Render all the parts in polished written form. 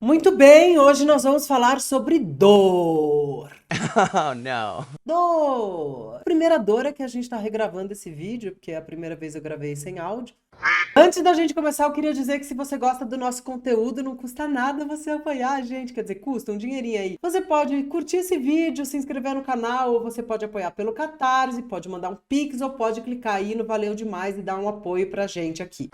Muito bem, hoje nós vamos falar sobre dor. Oh, no. Dor! A primeira dor é que a gente está regravando esse vídeo, porque é a primeira vez eu gravei sem áudio. Antes da gente começar, eu queria dizer que se você gosta do nosso conteúdo, não custa nada você apoiar a gente, quer dizer, custa um dinheirinho aí. Você pode curtir esse vídeo, se inscrever no canal, ou você pode apoiar pelo Catarse, pode mandar um Pix, ou pode clicar aí no Valeu Demais e dar um apoio pra gente aqui.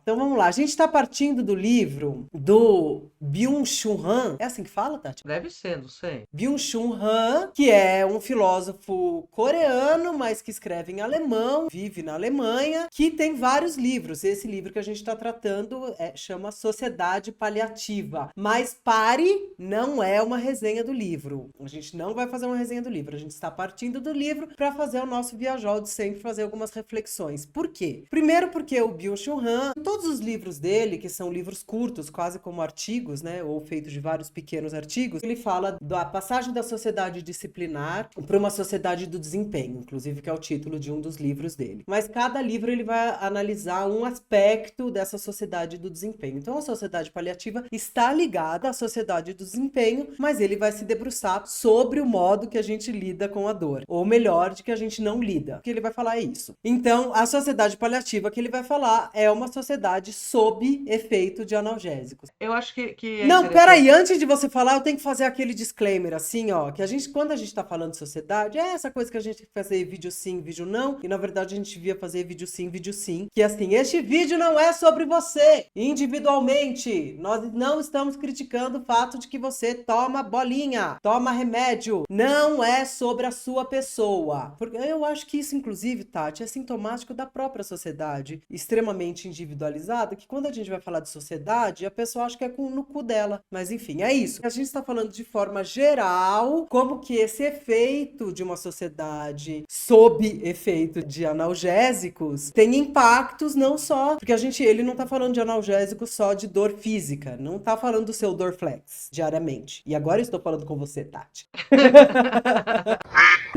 Então vamos lá, a gente está partindo do livro do Byung-Chul Han, é assim que fala, Tati? Deve ser, não sei. Byung-Chul Han, que é um filósofo coreano, mas que escreve em alemão, vive na Alemanha, que tem vários livros. Esse livro que a gente está tratando chama Sociedade Paliativa. Mas pare, não é uma resenha do livro. A gente não vai fazer uma resenha do livro. A gente está partindo do livro para fazer o nosso viajol de sempre, fazer algumas reflexões. Por quê? Primeiro porque o Byung-Chul Han, todos os livros dele, que são livros curtos, quase como artigos, né, ou feitos de vários pequenos artigos, ele fala da passagem da sociedade disciplinar para uma sociedade do desempenho, inclusive que é o título de um dos livros dele. Mas cada livro ele vai analisar um aspecto dessa sociedade do desempenho. Então a sociedade paliativa está ligada à sociedade do desempenho, mas ele vai se debruçar sobre o modo que a gente lida com a dor, ou melhor, de que a gente não lida. O que ele vai falar é isso. Então, a sociedade paliativa que ele vai falar é uma sociedade sob efeito de analgésicos. Eu acho que é Não, interessante. peraí, antes de você falar, eu tenho que fazer aquele disclaimer, assim, ó, que a gente, quando a gente tá falando de sociedade, é essa coisa que a gente tem que fazer vídeo sim, vídeo não, e na verdade a gente devia fazer vídeo sim, que assim, este vídeo não é sobre você, individualmente, nós não estamos criticando o fato de que você toma bolinha, toma remédio, não é sobre a sua pessoa, porque eu acho que isso, inclusive, Tati, é sintomático da própria sociedade, extremamente individualizada, que quando a gente vai falar de sociedade, a pessoa acha que é no cu dela. Mas enfim, é isso. A gente está falando de forma geral, como que esse efeito de uma sociedade sob efeito de analgésicos tem impactos não só, porque ele não está falando de analgésico só de dor física, não está falando do seu Dorflex diariamente. E agora eu estou falando com você, Tati.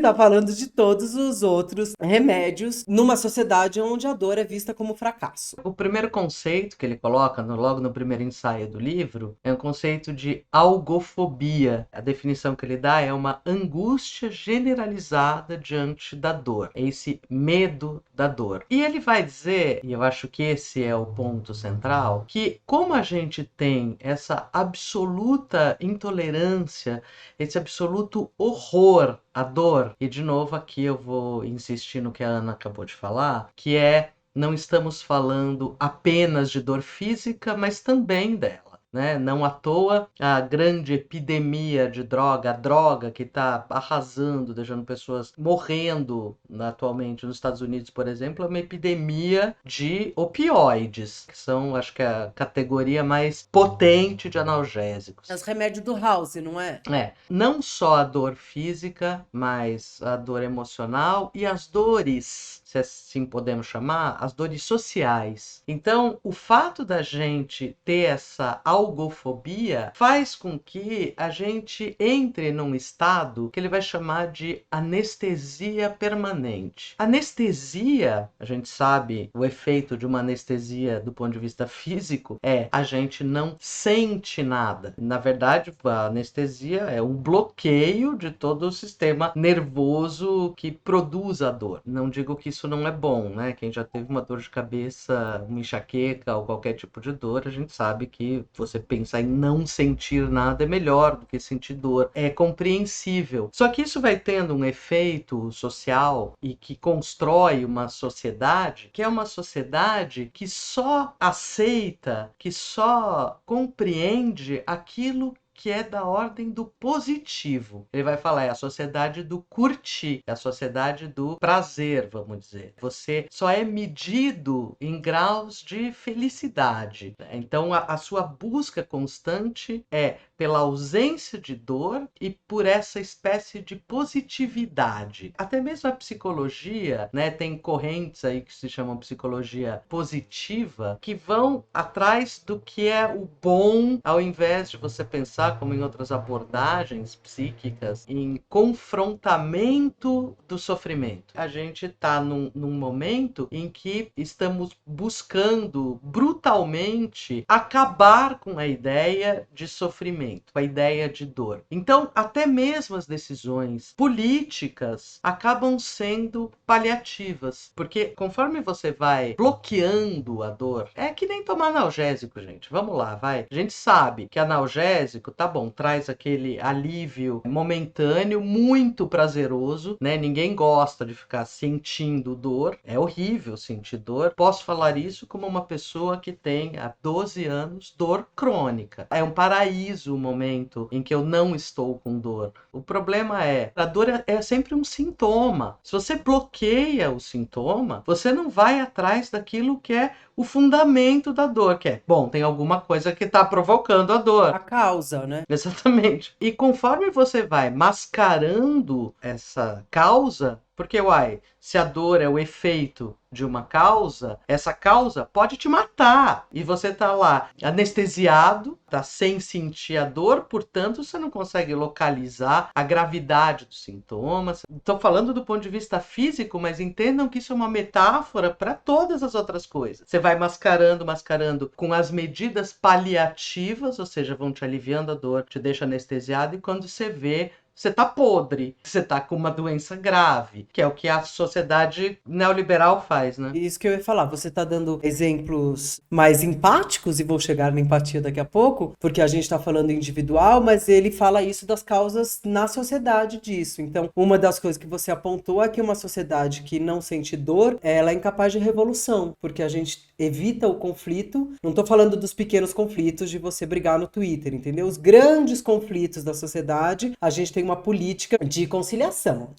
Tá falando de todos os outros remédios numa sociedade onde a dor é vista como fracasso. O primeiro conceito que ele coloca logo no primeiro ensaio do livro é o conceito de algofobia. A definição que ele dá é uma angústia generalizada diante da dor, é esse medo da dor. E ele vai dizer, e eu acho que esse é o ponto central, que como a gente tem essa absoluta intolerância, esse absoluto horror à dor, e de novo aqui eu vou insistir no que a Ana acabou de falar, que é não estamos falando apenas de dor física, mas também dela. Né? Não à toa a grande epidemia de droga, a droga que está arrasando, deixando pessoas morrendo atualmente nos Estados Unidos, por exemplo, é uma epidemia de opioides, que são, acho que, a categoria mais potente de analgésicos. É os remédios do House, não é? Não só a dor física, mas a dor emocional e as dores, se assim podemos chamar, as dores sociais. Então, o fato da gente ter essa algofobia faz com que a gente entre num estado que ele vai chamar de anestesia permanente. Anestesia, a gente sabe o efeito de uma anestesia do ponto de vista físico, é a gente não sente nada. Na verdade, a anestesia é um bloqueio de todo o sistema nervoso que produz a dor. Não digo que isso não é bom, né? Quem já teve uma dor de cabeça, uma enxaqueca ou qualquer tipo de dor, a gente sabe que você pensar em não sentir nada é melhor do que sentir dor. É compreensível. Só que isso vai tendo um efeito social e que constrói uma sociedade que é uma sociedade que só aceita, que só compreende aquilo que é da ordem do positivo. Ele vai falar, é a sociedade do curtir, é a sociedade do prazer, vamos dizer. Você só é medido em graus de felicidade. Então, a sua busca constante é pela ausência de dor e por essa espécie de positividade. Até mesmo a psicologia, né, tem correntes aí que se chamam psicologia positiva, que vão atrás do que é o bom, ao invés de você pensar pensar, como em outras abordagens psíquicas, em confrontamento do sofrimento. A gente está num momento em que estamos buscando brutalmente acabar com a ideia de sofrimento, com a ideia de dor. Então, até mesmo as decisões políticas acabam sendo paliativas, porque conforme você vai bloqueando a dor, é que nem tomar analgésico, gente. Vamos lá, vai. A gente sabe que analgésico, tá bom, traz aquele alívio momentâneo, muito prazeroso, né? Ninguém gosta de ficar sentindo dor. É horrível sentir dor. Posso falar isso como uma pessoa que tem há 12 anos dor crônica. É um paraíso o momento em que eu não estou com dor. O problema é, a dor é sempre um sintoma. Se você bloqueia o sintoma, você não vai atrás daquilo que é o fundamento da dor, que é, bom, tem alguma coisa que está provocando a dor. A causa, né? Exatamente. E conforme você vai mascarando essa causa, porque, uai, se a dor é o efeito de uma causa, essa causa pode te matar. E você tá lá anestesiado, tá sem sentir a dor, portanto, você não consegue localizar a gravidade dos sintomas. Estou falando do ponto de vista físico, mas entendam que isso é uma metáfora para todas as outras coisas. Você vai mascarando com as medidas paliativas, ou seja, vão te aliviando a dor, te deixa anestesiado, e quando você vê, você tá podre, você tá com uma doença grave, que é o que a sociedade neoliberal faz, né? Isso que eu ia falar, você tá dando exemplos mais empáticos, e vou chegar na empatia daqui a pouco, porque a gente tá falando individual, mas ele fala isso das causas na sociedade disso. Então, uma das coisas que você apontou é que uma sociedade que não sente dor, ela é incapaz de revolução, porque a gente evita o conflito. Não tô falando dos pequenos conflitos de você brigar no Twitter, entendeu? Os grandes conflitos da sociedade, a gente tem uma política de conciliação,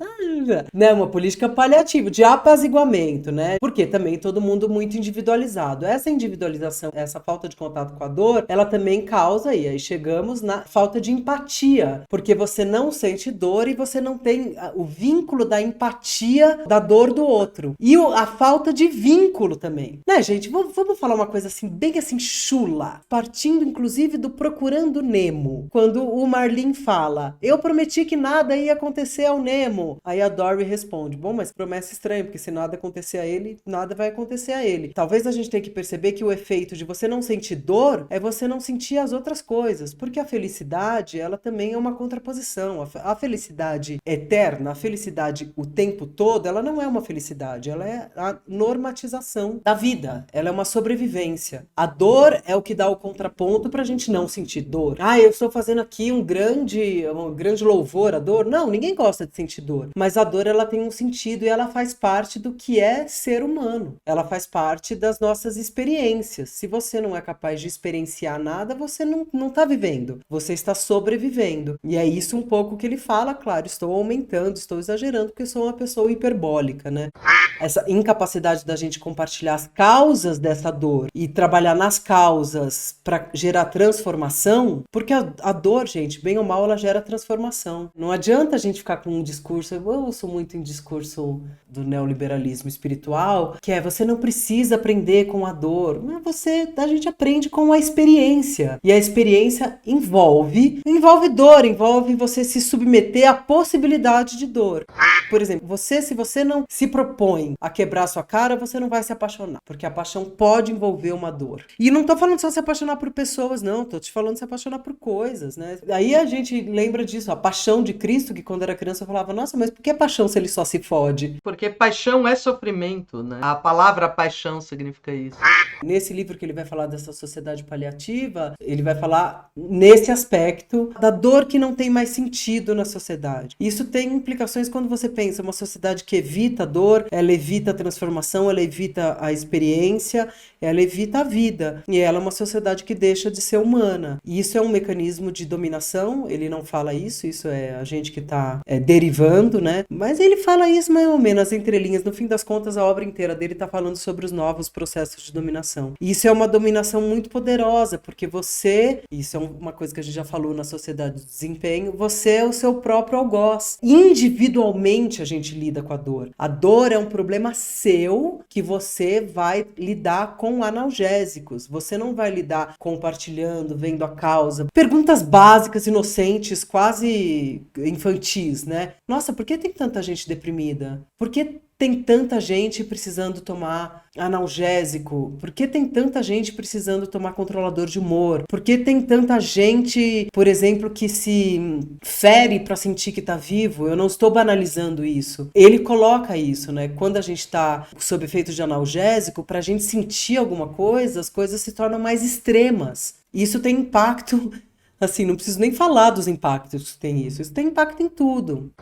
né? Uma política paliativa, de apaziguamento, né? Porque também todo mundo muito individualizado. Essa individualização, essa falta de contato com a dor, ela também causa, e aí chegamos na falta de empatia, porque você não sente dor e você não tem o vínculo da empatia da dor do outro. E a falta de vínculo também. Né, gente? Vamos falar uma coisa assim, bem assim, chula. Partindo, inclusive, do Procurando Nemo. Quando o Marlin fala, eu prometi que nada ia acontecer ao Nemo. Aí a Dory responde, bom, mas promessa estranha, porque se nada acontecer a ele, nada vai acontecer a ele. Talvez a gente tenha que perceber que o efeito de você não sentir dor é você não sentir as outras coisas, porque a felicidade, ela também é uma contraposição. A felicidade eterna, a felicidade o tempo todo, ela não é uma felicidade, ela é a normatização da vida, ela é uma sobrevivência. A dor é o que dá o contraponto pra gente não sentir dor. Ah, eu estou fazendo aqui um grande louvor à dor. Não, ninguém gosta de sentir dor, mas a dor, ela tem um sentido e ela faz parte do que é ser humano. Ela faz parte das nossas experiências. Se você não é capaz de experienciar nada, você não tá vivendo. Você está sobrevivendo. E é isso um pouco que ele fala, claro, estou aumentando, estou exagerando, porque eu sou uma pessoa hiperbólica, né? Essa incapacidade da gente compartilhar as causas dessa dor e trabalhar nas causas para gerar transformação, porque a dor, gente, bem ou mal, ela gera transformação. Não adianta a gente ficar com um discurso, eu ouço muito em discurso do neoliberalismo espiritual, que é você não precisa aprender com a dor, mas a gente aprende com a experiência. E a experiência envolve dor, envolve você se submeter à possibilidade de dor. Por exemplo, se você não se propõe a quebrar sua cara, você não vai se apaixonar, porque a paixão pode envolver uma dor. E não tô falando só se apaixonar por pessoas, não, tô te falando se apaixonar por coisas, né? Aí a gente lembra disso, a paixão de Cristo, que quando era criança eu falava, nossa, mas por que paixão se ele só se fode? Porque paixão é sofrimento, né? A palavra paixão significa isso. Nesse livro que ele vai falar dessa sociedade paliativa, ele vai falar nesse aspecto da dor que não tem mais sentido na sociedade. Isso tem implicações quando você pensa uma sociedade que evita a dor, ela evita a transformação, ela evita a experiência, ela evita a vida. E ela é uma sociedade que deixa de ser humana. E isso é um mecanismo de dominação, ele não fala isso isso é a gente que tá derivando, né? Mas ele fala isso mais ou menos, as entrelinhas. No fim das contas, a obra inteira dele tá falando sobre os novos processos de dominação. E isso é uma dominação muito poderosa, porque você, isso é uma coisa que a gente já falou na Sociedade do Desempenho, você é o seu próprio algoz. Individualmente a gente lida com a dor. A dor é um problema seu que você vai lidar com analgésicos. Você não vai lidar compartilhando, vendo a causa. Perguntas básicas, inocentes, quase infantis, né? Nossa, por que tem tanta gente deprimida? Por que tem tanta gente precisando tomar analgésico? Por que tem tanta gente precisando tomar controlador de humor? Por que tem tanta gente, por exemplo, que se fere para sentir que tá vivo? Eu não estou banalizando isso. Ele coloca isso, né? Quando a gente tá sob efeito de analgésico, pra gente sentir alguma coisa, as coisas se tornam mais extremas. Isso tem impacto, assim, não preciso nem falar dos impactos que tem isso. Isso tem impacto em tudo.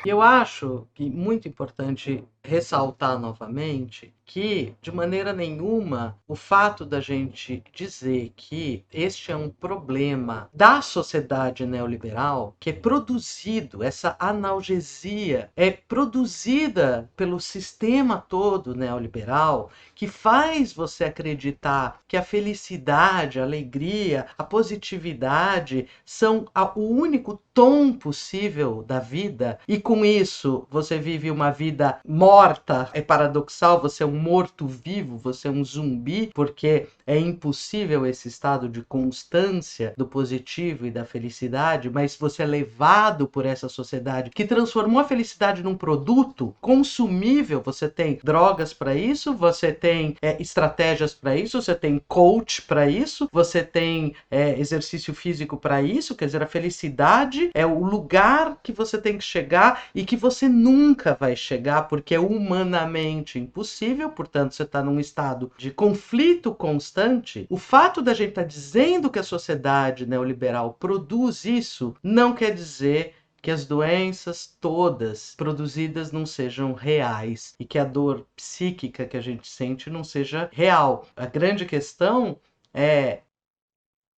Eu acho que muito importante ressaltar novamente que, de maneira nenhuma, o fato da gente dizer que este é um problema da sociedade neoliberal, que é produzido, essa analgesia é produzida pelo sistema todo neoliberal, que faz você acreditar que a felicidade, a alegria, a positividade são o único tom possível da vida, e com isso você vive uma vida morta. É paradoxal, você é um morto-vivo, você é um zumbi, porque é impossível esse estado de constância do positivo e da felicidade, mas você é levado por essa sociedade que transformou a felicidade num produto consumível. Você tem drogas para isso, você tem estratégias para isso, você tem coach para isso, você tem exercício físico para isso. Quer dizer, a felicidade é o lugar que você tem que chegar e que você nunca vai chegar, porque é humanamente impossível. Portanto, você está num estado de conflito constante. O fato da gente estar dizendo que a sociedade neoliberal produz isso não quer dizer que as doenças todas produzidas não sejam reais e que a dor psíquica que a gente sente não seja real. A grande questão é: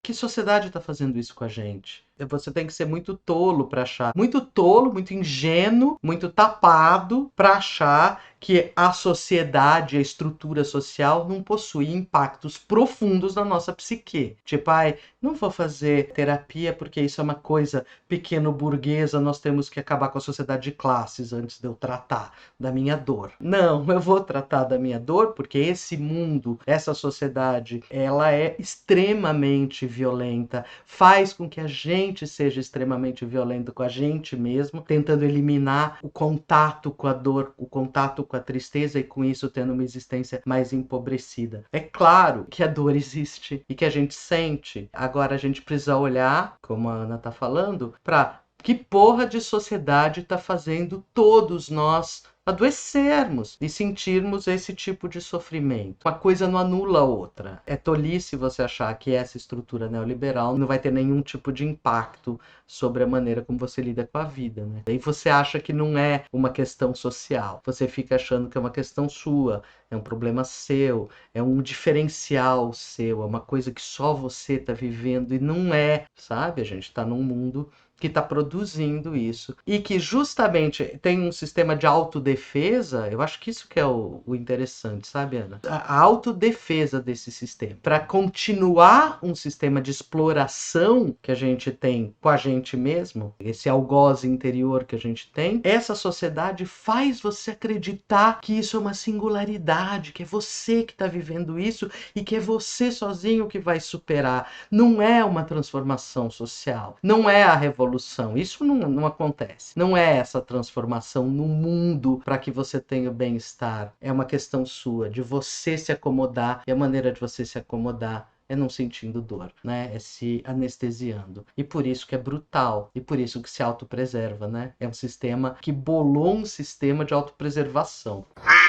que sociedade está fazendo isso com a gente? Você tem que ser muito tolo para achar. Muito tolo, muito ingênuo, muito tapado para achar que a sociedade, a estrutura social não possui impactos profundos na nossa psique. Tipo, não vou fazer terapia porque isso é uma coisa pequeno burguesa, nós temos que acabar com a sociedade de classes antes de eu tratar da minha dor. Não, eu vou tratar da minha dor porque esse mundo, essa sociedade, ela é extremamente violenta, faz com que a gente seja extremamente violento com a gente mesmo, tentando eliminar o contato com a dor, o contato com a tristeza, e com isso tendo uma existência mais empobrecida. É claro que a dor existe e que a gente sente. Agora a gente precisa olhar, como a Ana tá falando, para que porra de sociedade tá fazendo todos nós adoecermos e sentirmos esse tipo de sofrimento. Uma coisa não anula a outra. É tolice você achar que essa estrutura neoliberal não vai ter nenhum tipo de impacto sobre a maneira como você lida com a vida, né? Daí você acha que não é uma questão social. Você fica achando que é uma questão sua, é um problema seu, é um diferencial seu, é uma coisa que só você está vivendo, e não é, sabe? A gente está num mundo que está produzindo isso e que justamente tem um sistema de autodefesa. Eu acho que isso que é o interessante, sabe, Ana? A autodefesa desse sistema. Para continuar um sistema de exploração que a gente tem com a gente mesmo, esse algoz interior que a gente tem, essa sociedade faz você acreditar que isso é uma singularidade, que é você que está vivendo isso e que é você sozinho que vai superar. Não é uma transformação social, não é a revolução. Isso não acontece. Não é essa transformação no mundo para que você tenha o bem-estar. É uma questão sua, de você se acomodar, e a maneira de você se acomodar é não sentindo dor, né? É se anestesiando. E por isso que é brutal. E por isso que se autopreserva, né? É um sistema que bolou um sistema de autopreservação.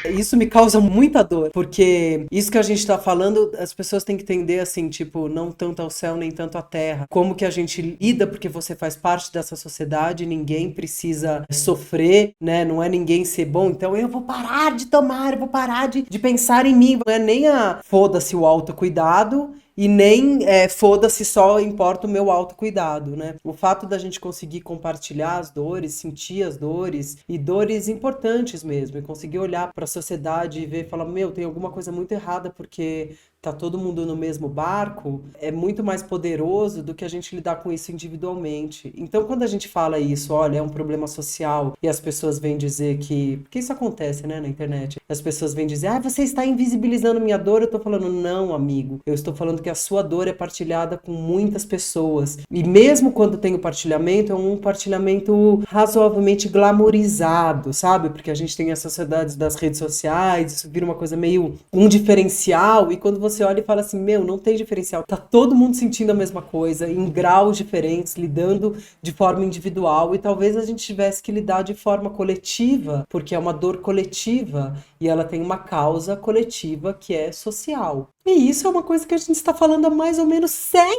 Isso me causa muita dor, porque isso que a gente tá falando, as pessoas têm que entender assim, tipo, não tanto ao céu nem tanto à terra. Como que a gente lida, porque você faz parte dessa sociedade, ninguém precisa sofrer, né? Não é ninguém ser bom, então eu vou parar de tomar, eu vou parar de pensar em mim. Não é nem a foda-se o autocuidado, e nem foda-se, só importa o meu autocuidado, né? O fato da gente conseguir compartilhar as dores, sentir as dores, e dores importantes mesmo, e conseguir olhar para a sociedade e ver e falar, meu, tem alguma coisa muito errada porque tá todo mundo no mesmo barco, é muito mais poderoso do que a gente lidar com isso individualmente. Então, quando a gente fala isso, olha, é um problema social, e as pessoas vêm dizer que... Porque isso acontece, né, na internet. As pessoas vêm dizer, você está invisibilizando minha dor. Eu tô falando, não, amigo. Eu estou falando que a sua dor é partilhada com muitas pessoas. E mesmo quando tem o partilhamento, é um partilhamento razoavelmente glamourizado, sabe? Porque a gente tem as sociedades das redes sociais, isso vira uma coisa meio um diferencial, e quando você olha e fala assim, meu, não tem diferencial, tá todo mundo sentindo a mesma coisa, em graus diferentes, lidando de forma individual, e talvez a gente tivesse que lidar de forma coletiva, porque é uma dor coletiva, e ela tem uma causa coletiva que é social. E isso é uma coisa que a gente está falando há mais ou menos 7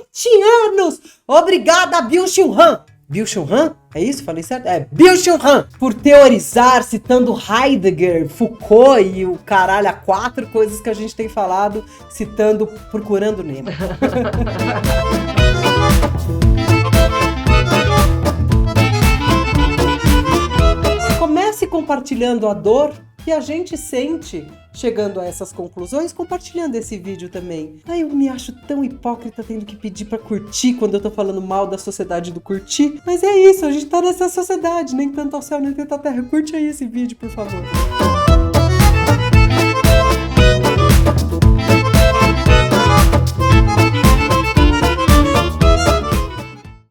anos! Obrigada, Byung-Chul Han! Byung-Chul Han? É isso? Falei certo? É, Byung-Chul Han! Por teorizar, citando Heidegger, Foucault e o caralho, 4 coisas que a gente tem falado, citando Procurando Nemo. Comece compartilhando a dor que a gente sente, chegando a essas conclusões, compartilhando esse vídeo também. Ai, eu me acho tão hipócrita tendo que pedir pra curtir quando eu tô falando mal da sociedade do curtir. Mas é isso, a gente tá nessa sociedade, nem tanto ao céu, nem tanto à terra. Curte aí esse vídeo, por favor.